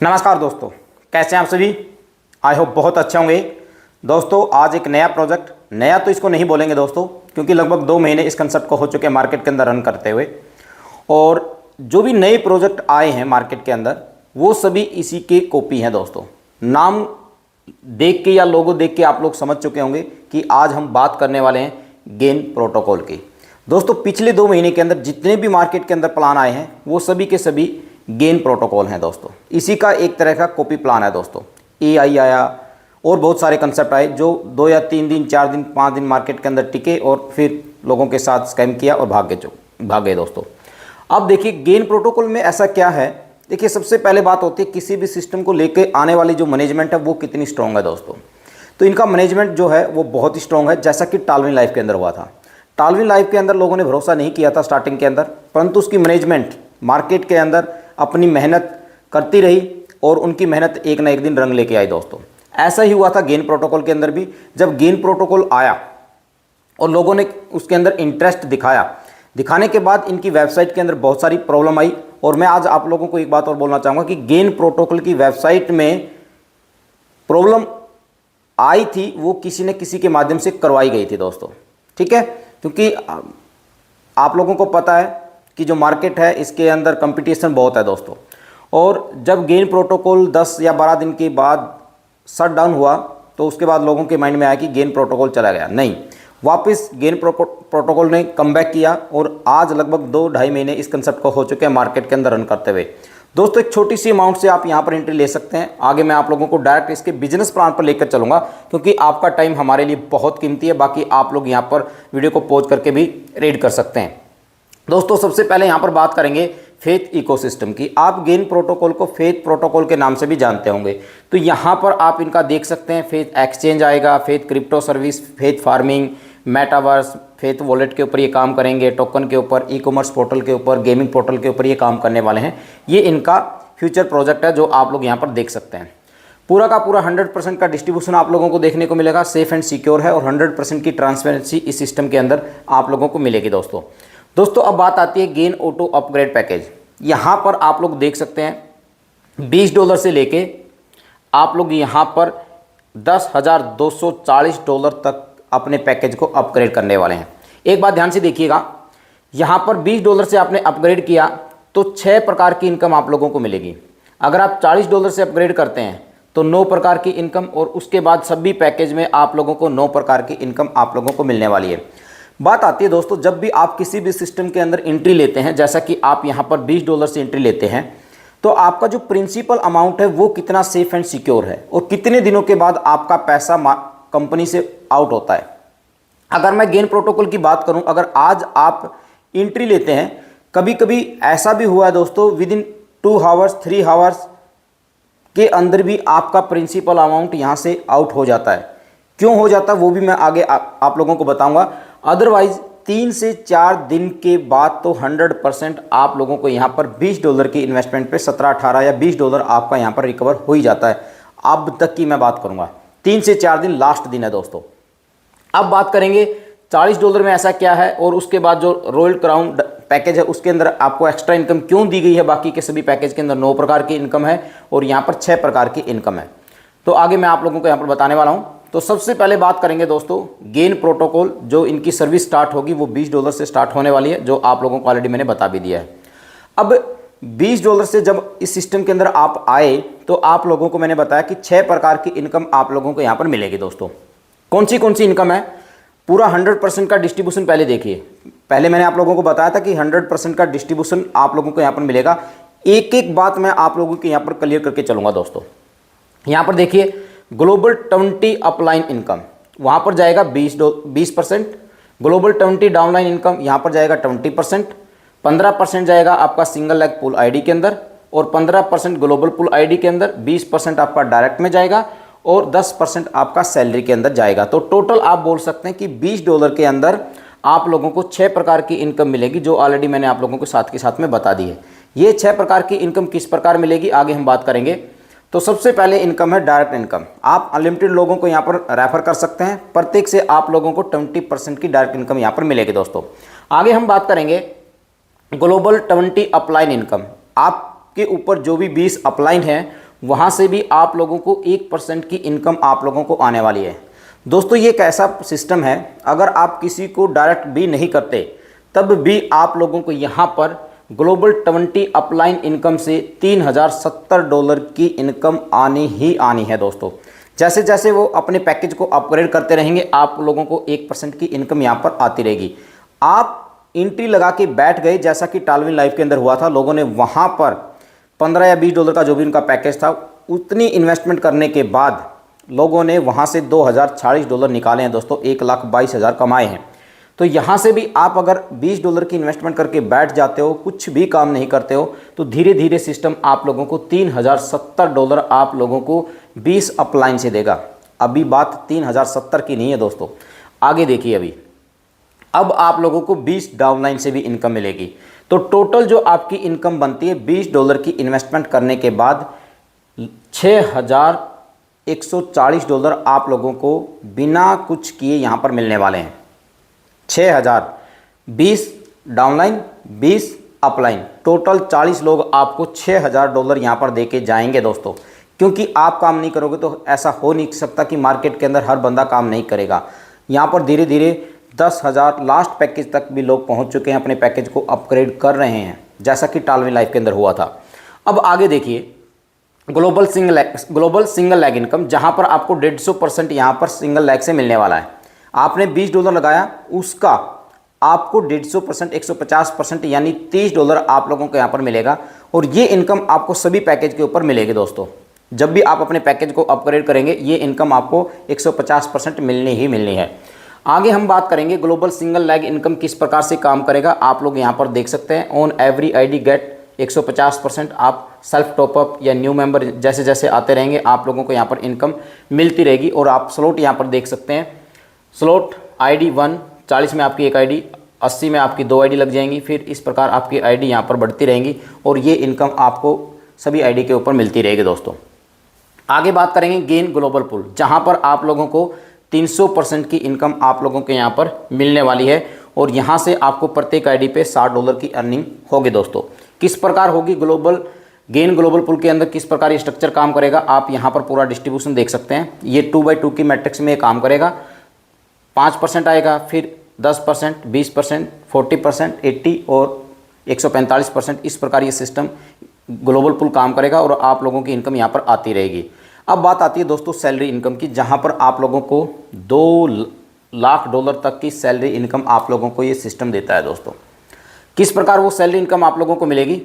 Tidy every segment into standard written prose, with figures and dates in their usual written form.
नमस्कार दोस्तों, कैसे हैं आप सभी। आई होप बहुत अच्छे होंगे। दोस्तों आज एक नया प्रोजेक्ट, नया तो इसको नहीं बोलेंगे दोस्तों, क्योंकि लगभग 2 महीने इस कंसेप्ट को हो चुके हैं मार्केट के अंदर रन करते हुए। और जो भी नए प्रोजेक्ट आए हैं मार्केट के अंदर वो सभी इसी के कॉपी हैं दोस्तों। नाम देख के या लोगो देख के आप लोग समझ चुके होंगे कि आज हम बात करने वाले हैं गेन प्रोटोकॉल की। दोस्तों पिछले 2 महीने के अंदर जितने भी मार्केट के अंदर प्लान आए हैं वो सभी के सभी गेन प्रोटोकॉल हैं दोस्तों। इसी का एक तरह का कॉपी प्लान है दोस्तों। AI आया और बहुत सारे कंसेप्ट आए जो 2 या 3 दिन 4 दिन 5 दिन मार्केट के अंदर टिके और फिर लोगों के साथ स्कैम किया और भाग गए दोस्तों। अब देखिए गेन प्रोटोकॉल में ऐसा क्या है। देखिए सबसे पहले बात होती है किसी भी सिस्टम को लेके आने वाली जो मैनेजमेंट है वो कितनी स्ट्रॉन्ग है दोस्तों। तो इनका मैनेजमेंट जो है वो बहुत ही स्ट्रॉन्ग है, जैसा कि टालविन लाइफ के अंदर हुआ था। टालविन लाइफ के अंदर लोगों ने भरोसा नहीं किया था स्टार्टिंग के अंदर, परंतु उसकी मैनेजमेंट मार्केट के अंदर अपनी मेहनत करती रही और उनकी मेहनत एक ना एक दिन रंग लेके आई दोस्तों। ऐसा ही हुआ था गेन प्रोटोकॉल के अंदर भी। जब गेन प्रोटोकॉल आया और लोगों ने उसके अंदर इंटरेस्ट दिखाने के बाद इनकी वेबसाइट के अंदर बहुत सारी प्रॉब्लम आई। और मैं आज आप लोगों को एक बात और बोलना चाहूँगा कि गेन प्रोटोकॉल की वेबसाइट में प्रॉब्लम आई थी वो किसी न किसी के माध्यम से करवाई गई थी दोस्तों, ठीक है। क्योंकि आप लोगों को पता है कि जो मार्केट है इसके अंदर कंपटीशन बहुत है दोस्तों। और जब गेन प्रोटोकॉल 10 या 12 दिन के बाद शट डाउन हुआ तो उसके बाद लोगों के माइंड में आया कि गेन प्रोटोकॉल चला गया। नहीं, वापस गेन प्रोटोकॉल ने कमबैक किया और आज लगभग 2-2.5 महीने इस कंसेप्ट को हो चुके हैं मार्केट के अंदर रन करते हुए। दोस्तों एक छोटी सी अमाउंट से आप यहाँ पर एंट्री ले सकते हैं। आगे मैं आप लोगों को डायरेक्ट इसके बिजनेस प्लान पर लेकर चलूँगा, क्योंकि आपका टाइम हमारे लिए बहुत कीमती है। बाकी आप लोग यहाँ पर वीडियो को पॉज करके भी रीड कर सकते हैं। दोस्तों सबसे पहले यहाँ पर बात करेंगे फेथ इकोसिस्टम की। आप गेन प्रोटोकॉल को फेथ प्रोटोकॉल के नाम से भी जानते होंगे। तो यहाँ पर आप इनका देख सकते हैं, फेथ एक्सचेंज आएगा, faith crypto service, faith farming, metaverse, faith wallet के ऊपर ये काम करेंगे, टोकन के ऊपर, ई कॉमर्स पोर्टल के ऊपर, गेमिंग पोर्टल के ऊपर ये काम करने वाले हैं। ये इनका फ्यूचर प्रोजेक्ट है जो आप लोग यहाँ पर देख सकते हैं। पूरा का पूरा 100% का डिस्ट्रीब्यूशन आप लोगों को देखने को मिलेगा, सेफ एंड सिक्योर है और 100% की ट्रांसपेरेंसी इस सिस्टम के अंदर आप लोगों को मिलेगी दोस्तों। अब बात आती है गेन ऑटो अपग्रेड पैकेज। यहाँ पर आप लोग देख सकते हैं $20 से लेके आप लोग यहाँ पर $10,240 तक अपने पैकेज को अपग्रेड करने वाले हैं। एक बात ध्यान से देखिएगा, यहाँ पर $20 से आपने अपग्रेड किया तो 6 प्रकार की इनकम आप लोगों को मिलेगी। अगर आप $40 से अपग्रेड करते हैं तो 9 प्रकार की इनकम, और उसके बाद सभी पैकेज में आप लोगों को 9 प्रकार की इनकम आप लोगों को मिलने वाली है। बात आती है दोस्तों, जब भी आप किसी भी सिस्टम के अंदर एंट्री लेते हैं, जैसा कि आप यहाँ पर $20 से एंट्री लेते हैं, तो आपका जो प्रिंसिपल अमाउंट है वो कितना सेफ एंड सिक्योर है और कितने दिनों के बाद आपका पैसा कंपनी से आउट होता है। अगर मैं गेन प्रोटोकॉल की बात करूं, अगर आज आप एंट्री लेते हैं, कभी कभी ऐसा भी हुआ है दोस्तों, विदिन 2 आवर्स 3 आवर्स के अंदर भी आपका प्रिंसिपल अमाउंट यहां से आउट हो जाता है। क्यों हो जाता है वो भी मैं आगे आप लोगों को बताऊंगा। अदरवाइज 3 से 4 दिन के बाद तो 100% आप लोगों को यहाँ पर $20 की इन्वेस्टमेंट पे 17, 18 या $20 आपका यहाँ पर रिकवर हो ही जाता है। अब तक की मैं बात करूँगा, 3 से 4 दिन लास्ट दिन है दोस्तों। अब बात करेंगे $40 में ऐसा क्या है, और उसके बाद जो रॉयल क्राउन पैकेज है उसके अंदर आपको एक्स्ट्रा इनकम क्यों दी गई है। बाकी के सभी पैकेज के अंदर 9 प्रकार की इनकम है और यहाँ पर 6 प्रकार की इनकम है। तो आगे मैं आप लोगों को यहाँ पर बताने वाला हूँ। तो सबसे पहले बात करेंगे दोस्तों गेन प्रोटोकॉल, जो इनकी सर्विस स्टार्ट होगी वो $20 से स्टार्ट होने वाली है, जो आप लोगों को ऑलरेडी मैंने बता भी दिया है। अब $20 से जब इस सिस्टम के अंदर आप आए तो आप लोगों को मैंने बताया कि 6 प्रकार की इनकम आप लोगों को यहाँ पर मिलेगी दोस्तों। कौन सी इनकम है, पूरा 100% का डिस्ट्रीब्यूशन पहले देखिए। पहले मैंने आप लोगों को बताया था कि 100% का डिस्ट्रीब्यूशन आप लोगों को यहाँ पर मिलेगा। एक एक बात मैं आप लोगों को यहाँ पर क्लियर करके चलूँगा दोस्तों। यहाँ पर देखिए ग्लोबल 20 अपलाइन इनकम, वहाँ पर जाएगा 20%। ग्लोबल 20 डाउनलाइन इनकम यहाँ पर जाएगा 20%। 15% जाएगा आपका सिंगल लेग पूल आईडी के अंदर, और 15% ग्लोबल पूल आईडी के अंदर, 20% आपका डायरेक्ट में जाएगा और 10% आपका सैलरी के अंदर जाएगा। तो टोटल आप बोल सकते हैं कि $20 के अंदर आप लोगों को 6 प्रकार की इनकम मिलेगी, जो ऑलरेडी मैंने आप लोगों को साथ के साथ में बता दी है। ये 6 प्रकार की इनकम किस प्रकार मिलेगी आगे हम बात करेंगे। तो सबसे पहले इनकम है डायरेक्ट इनकम। आप अनलिमिटेड लोगों को यहाँ पर रेफर कर सकते हैं, प्रत्येक से आप लोगों को 20% की डायरेक्ट इनकम यहाँ पर मिलेगी दोस्तों। आगे हम बात करेंगे ग्लोबल 20 अपलाइन इनकम। आपके ऊपर जो भी 20 अपलाइन हैं वहाँ से भी आप लोगों को 1% की इनकम आप लोगों को आने वाली है। दोस्तों ये एक ऐसा सिस्टम है, अगर आप किसी को डायरेक्ट भी नहीं करते तब भी आप लोगों को यहाँ पर ग्लोबल 20 अपलाइन इनकम से $3070 की इनकम आनी ही आनी है दोस्तों। जैसे जैसे वो अपने पैकेज को अपग्रेड करते रहेंगे आप लोगों को 1% की इनकम यहाँ पर आती रहेगी। आप एंट्री लगा के बैठ गए, जैसा कि टालविन लाइफ के अंदर हुआ था, लोगों ने वहाँ पर $15 या $20 का जो भी उनका पैकेज था, उतनी इन्वेस्टमेंट करने के बाद लोगों ने वहाँ से $2040 निकाले हैं दोस्तों, 1,22,000 कमाए हैं। तो यहाँ से भी आप अगर $20 की इन्वेस्टमेंट करके बैठ जाते हो, कुछ भी काम नहीं करते हो, तो धीरे धीरे सिस्टम आप लोगों को $3070 आप लोगों को 20 अपलाइन से देगा। अभी बात 3070 की नहीं है दोस्तों, आगे देखिए। अभी अब आप लोगों को 20 डाउनलाइन से भी इनकम मिलेगी। तो टोटल जो आपकी इनकम बनती है $20 की इन्वेस्टमेंट करने के बाद $6140 आप लोगों को बिना कुछ किए यहाँ पर मिलने वाले हैं। 6000, 20 डाउनलाइन, 20 अपलाइन, टोटल 40 लोग आपको $6000 यहाँ पर देके जाएंगे दोस्तों। क्योंकि आप काम नहीं करोगे तो ऐसा हो नहीं सकता कि मार्केट के अंदर हर बंदा काम नहीं करेगा। यहाँ पर धीरे धीरे 10,000 लास्ट पैकेज तक भी लोग पहुँच चुके हैं, अपने पैकेज को अपग्रेड कर रहे हैं, जैसा कि टालविन लाइफ के अंदर हुआ था। अब आगे देखिए ग्लोबल सिंगल लेग इनकम, जहाँ पर आपको 150% यहाँ पर सिंगल लेग से मिलने वाला है। आपने $20 लगाया, उसका आपको 150%, 150% यानी $30 आप लोगों को यहाँ पर मिलेगा। और ये इनकम आपको सभी पैकेज के ऊपर मिलेगी दोस्तों। जब भी आप अपने पैकेज को अपग्रेड करेंगे ये इनकम आपको 150% मिलनी ही मिलनी है। आगे हम बात करेंगे ग्लोबल सिंगल लेग इनकम किस प्रकार से काम करेगा। आप लोग यहाँ पर देख सकते हैं, ऑन एवरी आईडी गेट 150%। आप सेल्फ टॉपअप या न्यू मेंबर जैसे जैसे आते रहेंगे आप लोगों को यहाँ पर इनकम मिलती रहेगी। और आप स्लॉट यहाँ पर देख सकते हैं, स्लॉट आईडी 1 40 में आपकी एक आईडी, 80 में आपकी 2 आईडी लग जाएंगी। फिर इस प्रकार आपकी आईडी यहाँ पर बढ़ती रहेंगी और ये इनकम आपको सभी आईडी के ऊपर मिलती रहेगी दोस्तों। आगे बात करेंगे गेन ग्लोबल पुल, जहाँ पर आप लोगों को 300% की इनकम आप लोगों के यहाँ पर मिलने वाली है। और यहाँ से आपको प्रत्येक आईडी पे $60 की अर्निंग होगी दोस्तों। किस प्रकार होगी गेन ग्लोबल पुल के अंदर, किस प्रकार ये स्ट्रक्चर काम करेगा, आप यहाँ पर पूरा डिस्ट्रीब्यूशन देख सकते हैं। ये 2x2 की मैट्रिक्स में ये काम करेगा। 5% आएगा, फिर 10%, 20%, 40%, 80 और 145%। इस प्रकार ये सिस्टम ग्लोबल पुल काम करेगा और आप लोगों की इनकम यहाँ पर आती रहेगी। अब बात आती है दोस्तों सैलरी इनकम की, जहाँ पर आप लोगों को $2 लाख तक की सैलरी इनकम आप लोगों को ये सिस्टम देता है दोस्तों। किस प्रकार वो सैलरी इनकम आप लोगों को मिलेगी?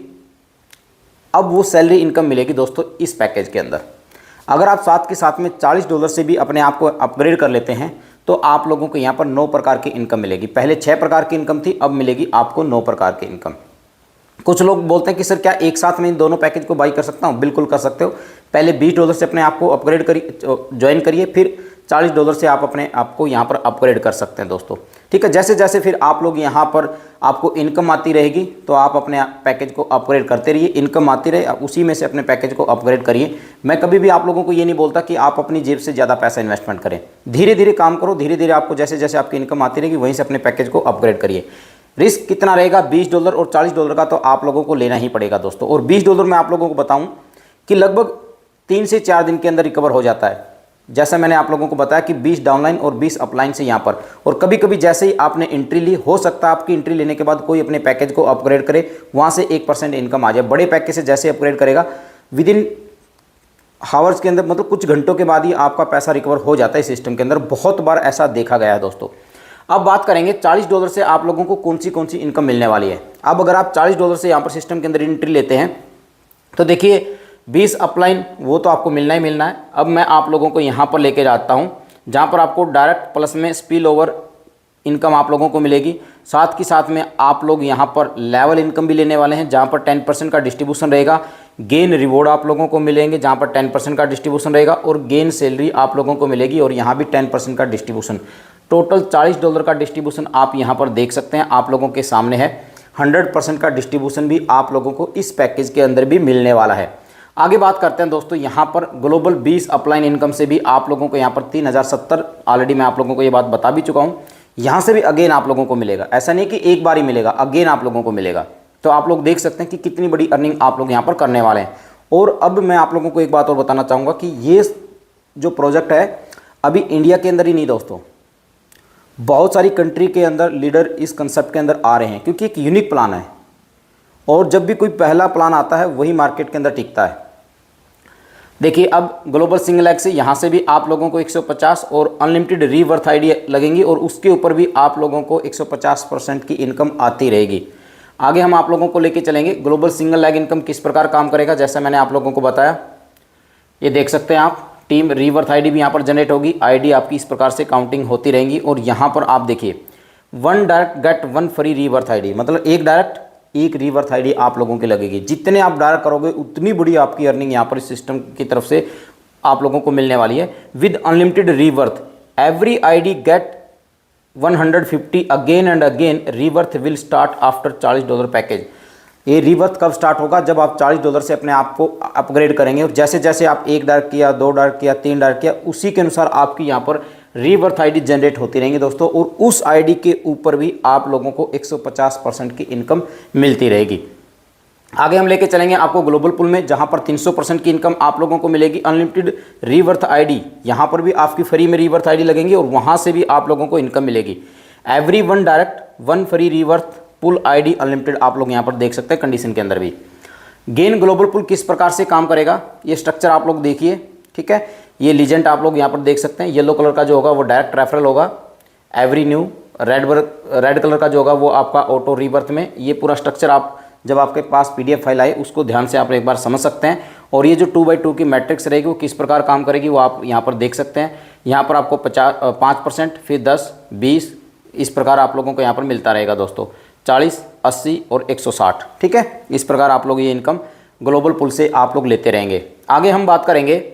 अब वो सैलरी इनकम मिलेगी दोस्तों इस पैकेज के अंदर। अगर आप साथ के साथ में $40 से भी अपने आप को अपग्रेड कर लेते हैं तो आप लोगों को यहाँ पर 9 प्रकार की इनकम मिलेगी। पहले 6 प्रकार की इनकम थी, अब मिलेगी आपको 9 प्रकार की इनकम। कुछ लोग बोलते हैं कि सर क्या एक साथ में इन दोनों पैकेज को बाई कर सकता हूँ? बिल्कुल कर सकते हो। पहले $20 से अपने आप को अपग्रेड करिए, ज्वाइन करिए, फिर $40 से आप अपने आप को यहाँ पर अपग्रेड कर सकते हैं दोस्तों। ठीक है, जैसे जैसे फिर आप लोग यहाँ पर आपको इनकम आती रहेगी तो आप अपने पैकेज को अपग्रेड करते रहिए। इनकम आती रहे, उसी में से अपने पैकेज को अपग्रेड करिए। मैं कभी भी आप लोगों को ये नहीं बोलता कि आप अपनी जेब से ज़्यादा पैसा इन्वेस्टमेंट करें। धीरे धीरे काम करो, धीरे धीरे आपको जैसे जैसे आपकी इनकम आती रहेगी वहीं से अपने पैकेज को अपग्रेड करिए। रिस्क कितना रहेगा? $20 और $40 का तो आप लोगों को लेना ही पड़ेगा दोस्तों। और $20 मैं आप लोगों को बताऊं कि लगभग 3 से 4 दिन के अंदर रिकवर हो जाता है। जैसा मैंने आप लोगों को बताया कि 20 डाउनलाइन और 20 अपलाइन से यहाँ पर। और कभी कभी जैसे ही आपने एंट्री ली, हो सकता है आपकी एंट्री लेने के बाद कोई अपने पैकेज को अपग्रेड करे, वहाँ से 1% इनकम आ जाए। बड़े पैकेज से जैसे अपग्रेड करेगा विद इन हावर्स के अंदर, मतलब कुछ घंटों के बाद ही आपका पैसा रिकवर हो जाता है सिस्टम के अंदर। बहुत बार ऐसा देखा गया है दोस्तों। अब बात करेंगे $40 से आप लोगों को कौन सी इनकम मिलने वाली है। अब अगर आप $40 से यहाँ पर सिस्टम के अंदर एंट्री लेते हैं तो देखिए 20 अपलाइन वो तो आपको मिलना ही मिलना है। अब मैं आप लोगों को यहाँ पर लेके जाता हूँ जहाँ पर आपको डायरेक्ट प्लस में स्पिल ओवर इनकम आप लोगों को मिलेगी। साथ ही साथ में आप लोग यहाँ पर लेवल इनकम भी लेने वाले हैं जहाँ पर 10% का डिस्ट्रीब्यूशन रहेगा। गेन रिवॉर्ड आप लोगों को मिलेंगे जहाँ पर 10% का डिस्ट्रीब्यूशन रहेगा। और गेन सैलरी आप लोगों को मिलेगी और यहाँ भी 10% का डिस्ट्रीब्यूशन। टोटल $40 का डिस्ट्रीब्यूशन आप यहाँ पर देख सकते हैं, आप लोगों के सामने है। 100% का डिस्ट्रीब्यूशन भी आप लोगों को इस पैकेज के अंदर भी मिलने वाला है। आगे बात करते हैं दोस्तों, यहाँ पर ग्लोबल 20 अपलाइन इनकम से भी आप लोगों को यहाँ पर 3070 ऑलरेडी मैं आप लोगों को ये बात बता भी चुका हूँ। यहाँ से भी अगेन आप लोगों को मिलेगा, ऐसा नहीं कि एक बार ही मिलेगा, अगेन आप लोगों को मिलेगा। तो आप लोग देख सकते हैं कि कितनी बड़ी अर्निंग आप लोग यहाँ पर करने वाले हैं। और अब मैं आप लोगों को एक बात और बताना चाहूँगा कि ये जो प्रोजेक्ट है अभी इंडिया के अंदर ही नहीं दोस्तों, बहुत सारी कंट्री के अंदर लीडर इस कंसेप्ट के अंदर आ रहे हैं, क्योंकि एक यूनिक प्लान है और जब भी कोई पहला प्लान आता है वही मार्केट के अंदर टिकता है। देखिए अब ग्लोबल सिंगल लेग से यहाँ से भी आप लोगों को 150 और अनलिमिटेड रीवर्थ आईडी लगेंगी और उसके ऊपर भी आप लोगों को 150% की इनकम आती रहेगी। आगे हम आप लोगों को लेके चलेंगे ग्लोबल सिंगल लेग इनकम किस प्रकार काम करेगा। जैसा मैंने आप लोगों को बताया, ये देख सकते हैं आप, टीम रीवर्थ आईडी भी यहाँ पर जनरेट होगी, आईडी आपकी इस प्रकार से काउंटिंग होती रहेंगी। और यहाँ पर आप देखिए 1 डायरेक्ट गेट 1 फ्री रीवर्थ आईडी, मतलब एक डायरेक्ट एक रीवर्थ आईडी आप लोगों की लगेगी। जितने आप डायरेक्ट करोगे उतनी बड़ी आपकी अर्निंग यहाँ पर इस सिस्टम की तरफ से आप लोगों को मिलने वाली है। With unlimited rebirth every ID get 150 again and again, rebirth will start after $40 package. ये रीवर्थ कब स्टार्ट होगा? जब आप $40 से अपने आप को अपग्रेड करेंगे और जैसे जैसे आप 1 डायरेक्ट किया, 2 डायरेक्ट किया, 3 डायरेक्ट किया, उसी के अनुसार आपकी यहाँ पर रीवर्थ आईडी जनरेट होती रहेंगी दोस्तों। और उस आईडी के ऊपर भी आप लोगों को 150% की इनकम मिलती रहेगी। आगे हम लेके चलेंगे आपको ग्लोबल पूल में, जहाँ पर 300% की इनकम आप लोगों को मिलेगी। अनलिमिटेड रीवर्थ आईडी, यहाँ पर भी आपकी फ्री में रीवर्थ आईडी लगेंगी और वहाँ से भी आप लोगों को इनकम मिलेगी। एवरी 1 डायरेक्ट 1 फ्री रीवर्थ पुल आईडी अनलिमिटेड आप लोग यहाँ पर देख सकते हैं कंडीशन के अंदर भी। गेन ग्लोबल पुल किस प्रकार से काम करेगा, ये स्ट्रक्चर आप लोग देखिए, ठीक है। ये लीजेंट आप लोग यहाँ पर देख सकते हैं, येलो कलर का जो होगा वो डायरेक्ट रेफरल होगा। एवरी न्यू रेड कलर का जो होगा वो आपका ऑटो रीवर्थ में। ये पूरा स्ट्रक्चर आप जब आपके पास PDF फाइल आए उसको ध्यान से आप एक बार समझ सकते हैं। और ये जो 2x2 की मैट्रिक्स रहेगी वो किस प्रकार काम करेगी वो आप यहाँ पर देख सकते हैं। यहाँ पर आपको 5%, फिर 10, 20 इस प्रकार आप लोगों को यहाँ पर मिलता रहेगा दोस्तों, 40, 80 और 160, ठीक है। इस प्रकार आप लोग ये इनकम ग्लोबल पुल से आप लोग लेते रहेंगे। आगे हम बात करेंगे,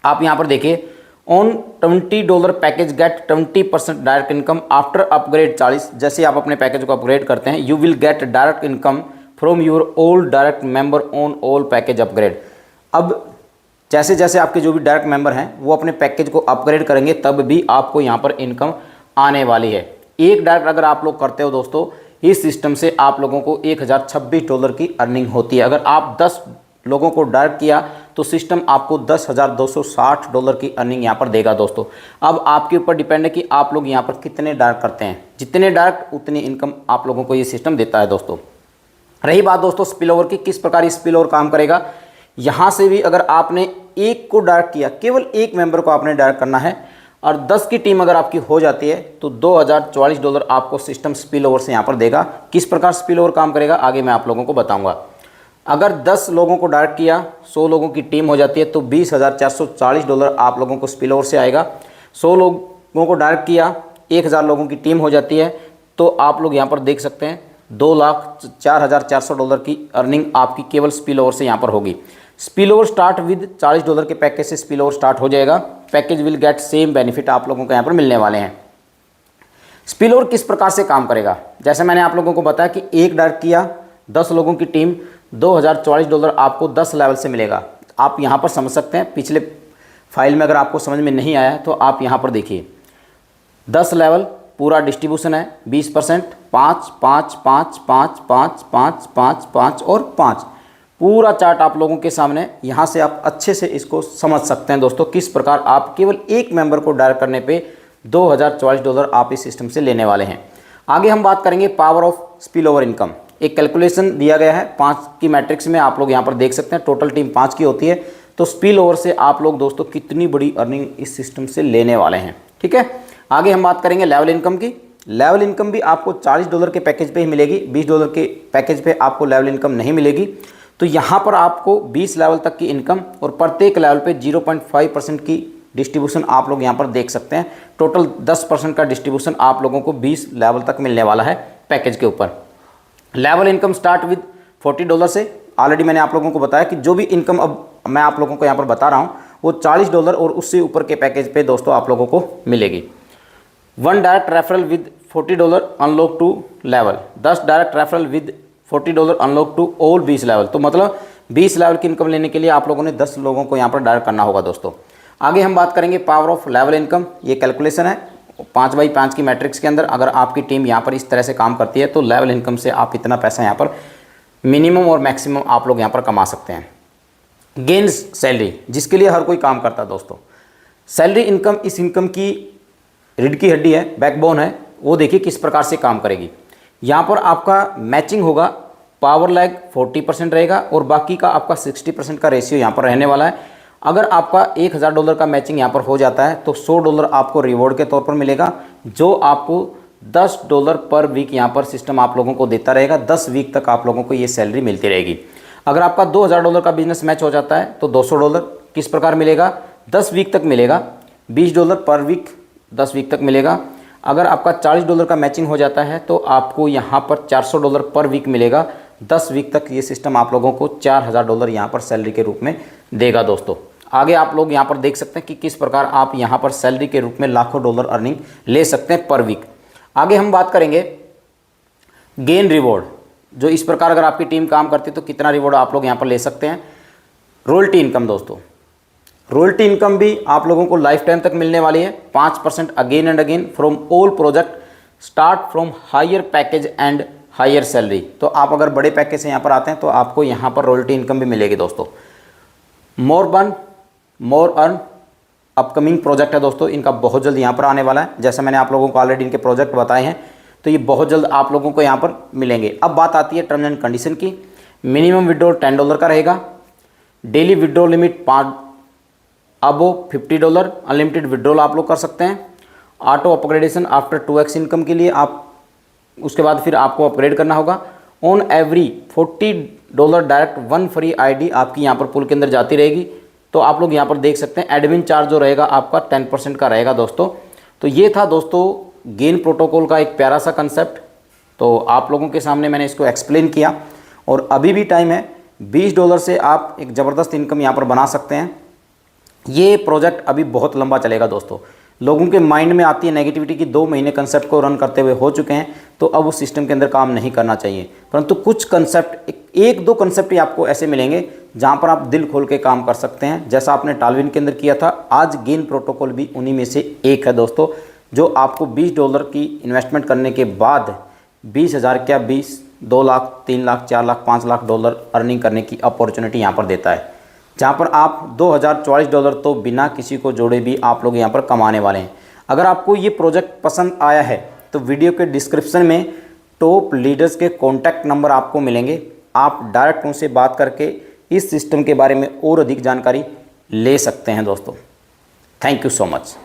आप यहाँ पर देखिए on $20 package get 20% direct income after upgrade 40। जैसे आप अपने पैकेज को अपग्रेड करते हैं, you will get direct income from your old direct member on all package upgrade. अब जैसे जैसे आपके जो भी डायरेक्ट मेंबर हैं वो अपने पैकेज को अपग्रेड करेंगे तब भी आपको यहाँ पर इनकम आने वाली है। एक डायरेक्ट अगर आप लोग करते हो दोस्तों, इस सिस्टम से आप लोगों को $1026 की अर्निंग होती है। अगर आप 10 लोगों को डायरेक्ट किया तो सिस्टम आपको $10,260 की अर्निंग यहाँ पर देगा दोस्तों। अब आपके ऊपर डिपेंड है कि आप लोग यहाँ पर कितने डायरेक्ट करते हैं, जितने डायरेक्ट उतनी इनकम आप लोगों को ये सिस्टम देता है दोस्तों। रही बात दोस्तों स्पिल ओवर की, किस प्रकार स्पिल ओवर काम करेगा। यहाँ से भी अगर आपने एक को डायरेक्ट किया, केवल एक मेंबर को आपने डायरेक्ट करना है और 10 की टीम अगर आपकी हो जाती है तो $2044 आपको सिस्टम स्पिल ओवर से यहाँ पर देगा। किस प्रकार स्पिल ओवर काम करेगा आगे मैं आप लोगों को बताऊंगा। अगर 10 लोगों को डायरेक्ट किया, 100 लोगों की टीम हो जाती है तो $20,440 आप लोगों को स्पिल ओवर से आएगा। 100 लोगों को डायरेक्ट किया, 1000 लोगों की टीम हो जाती है तो आप लोग यहाँ पर देख सकते हैं $2,04,400 की अर्निंग आपकी केवल स्पिल ओवर से यहाँ पर होगी। स्पिल ओवर स्टार्ट विद $40 के पैकेज से स्पिल ओवर स्टार्ट हो जाएगा। Package will get same benefit आप लोगों को यहाँ पर मिलने वाले हैं। स्पिल ओवर किस प्रकार से काम करेगा, जैसे मैंने आप लोगों को बताया कि एक डायरेक्ट किया, 10 लोगों की टीम, $2044 आपको 10 लेवल से मिलेगा। आप यहाँ पर समझ सकते हैं, पिछले फाइल में अगर आपको समझ में नहीं आया तो आप यहाँ पर देखिए 10 लेवल पूरा डिस्ट्रीब्यूशन है, 20%, 5, 5, 5, 5, 5, 5, 5, 5 और 5। पूरा चार्ट आप लोगों के सामने, यहाँ से आप अच्छे से इसको समझ सकते हैं दोस्तों किस प्रकार आप केवल एक मेंबर को डायरेक्ट करने पे $2044 आप इस सिस्टम से लेने वाले हैं। आगे हम बात करेंगे power of spill over income. एक कैलकुलेशन दिया गया है 5 की मैट्रिक्स में, आप लोग यहाँ पर देख सकते हैं। टोटल टीम 5 की होती है तो स्पिल ओवर से आप लोग दोस्तों कितनी बड़ी अर्निंग इस सिस्टम से लेने वाले हैं, ठीक है। आगे हम बात करेंगे लेवल इनकम की। लेवल इनकम भी आपको $40 के पैकेज पे ही मिलेगी, $20 के पैकेज पे आपको लेवल इनकम नहीं मिलेगी। तो यहाँ पर आपको 20 लेवल तक की इनकम और प्रत्येक लेवल पे 0.5% की डिस्ट्रीब्यूशन आप लोग यहाँ पर देख सकते हैं। टोटल 10% का डिस्ट्रीब्यूशन आप लोगों को 20 लेवल तक मिलने वाला है पैकेज के ऊपर। लेवल इनकम स्टार्ट विद $40 से। ऑलरेडी मैंने आप लोगों को बताया कि जो भी इनकम अब मैं आप लोगों को यहाँ पर बता रहा हूँ वो $40 और उससे ऊपर के पैकेज पे दोस्तों आप लोगों को मिलेगी। 1 direct referral with $40 unlock two level, 10 direct referral with $40 unlock two all 20 level. तो मतलब 20 लेवल की इनकम लेने के लिए आप लोगों ने 10 लोगों को यहाँ पर डायरेक्ट करना होगा दोस्तों। आगे हम बात करेंगे पावर ऑफ लेवल इनकम। ये कैलकुलेशन है 5x5 की मैट्रिक्स के अंदर। अगर आपकी टीम यहाँ पर इस तरह से काम करती है तो लेवल इनकम से आप इतना पैसा यहाँ पर मिनिमम और मैक्सिमम आप लोग यहाँ पर कमा सकते हैं। गेन सैलरी, जिसके लिए हर कोई काम करता है दोस्तों। सैलरी इनकम इस इनकम की रीढ़ की हड्डी है, बैकबोन है। वो देखिए किस प्रकार से काम करेगी। यहाँ पर आपका मैचिंग होगा, पावर लैग 40% रहेगा और बाकी का आपका 60% का रेशियो यहाँ पर रहने वाला है। अगर आपका $1000 का मैचिंग यहाँ पर हो जाता है तो $100 आपको रिवॉर्ड के तौर पर मिलेगा, जो आपको $10 पर वीक यहाँ पर सिस्टम आप लोगों को देता रहेगा। 10 वीक तक आप लोगों को ये सैलरी मिलती रहेगी। अगर आपका $2000 का बिजनेस मैच हो जाता है तो $200 किस प्रकार मिलेगा, 10 वीक तक मिलेगा। $20 पर वीक 10 वीक तक मिलेगा। अगर आपका $40 का मैचिंग हो जाता है तो आपको यहाँ पर $400 पर वीक मिलेगा। 10 वीक तक ये सिस्टम आप लोगों को $4000 यहाँ पर सैलरी के रूप में देगा दोस्तों। आगे आप लोग यहाँ पर देख सकते हैं कि किस प्रकार आप यहाँ पर सैलरी के रूप में लाखों डॉलर अर्निंग ले सकते हैं पर वीक। आगे हम बात करेंगे गेन रिवॉर्ड, जो इस प्रकार अगर आपकी टीम काम करती है तो कितना रिवॉर्ड आप लोग यहाँ पर ले सकते हैं। रॉयल्टी इनकम दोस्तों, रॉयल्टी इनकम भी आप लोगों को लाइफ टाइम तक मिलने वाली है। 5% again and again from all project start from higher package and higher salary. तो आप अगर बड़े पैकेज से यहाँ पर आते हैं तो आपको यहाँ पर रॉयल्टी इनकम भी मिलेगी दोस्तों। More burn more earn upcoming project है दोस्तों, इनका बहुत जल्द यहाँ पर आने वाला है। जैसा मैंने आप लोगों को ऑलरेडी इनके प्रोजेक्ट बताए हैं तो ये बहुत जल्द आप लोगों को यहाँ पर मिलेंगे। अब बात आती है टर्म्स एंड कंडीशन की। मिनिमम विड्रॉल $10 का रहेगा। डेली विड्रॉल लिमिट 5 अबो $50। अनलिमिटेड विड्रॉल आप लोग कर सकते हैं। Auto upgradation after 2x income के लिए आप उसके बाद फिर आपको अपग्रेड करना होगा। On every $40 direct 1 free ID आपकी यहाँ पर पूल के अंदर जाती रहेगी। तो आप लोग यहाँ पर देख सकते हैं एडमिन चार्ज जो रहेगा आपका 10% का रहेगा दोस्तों। तो ये था दोस्तों गेन प्रोटोकॉल का एक प्यारा सा कंसेप्ट। तो आप लोगों के सामने मैंने इसको एक्सप्लेन किया और अभी भी टाइम है। $20 से आप एक ज़बरदस्त इनकम यहाँ पर बना सकते हैं। ये प्रोजेक्ट अभी बहुत लंबा चलेगा दोस्तों। लोगों के माइंड में आती है नेगेटिविटी की 2 महीने कंसेप्ट को रन करते हुए हो चुके हैं तो अब उस सिस्टम के अंदर काम नहीं करना चाहिए। परंतु कुछ कंसेप्ट, एक दो कंसेप्ट ही आपको ऐसे मिलेंगे जहां पर आप दिल खोल के काम कर सकते हैं, जैसा आपने टालविन के अंदर किया था। आज गेन प्रोटोकॉल भी उन्हीं में से एक है दोस्तों, जो आपको $20 की इन्वेस्टमेंट करने के बाद 20,000 क्या 20, 2 लाख, 3 लाख, 4 लाख, $5 लाख अर्निंग करने की अपॉर्चुनिटी यहाँ पर देता है, जहाँ पर आप $2044 तो बिना किसी को जोड़े भी आप लोग यहाँ पर कमाने वाले हैं। अगर आपको ये प्रोजेक्ट पसंद आया है तो वीडियो के डिस्क्रिप्शन में टॉप लीडर्स के कॉन्टैक्ट नंबर आपको मिलेंगे। आप डायरेक्ट उनसे बात करके इस सिस्टम के बारे में और अधिक जानकारी ले सकते हैं दोस्तों। Thank you so much.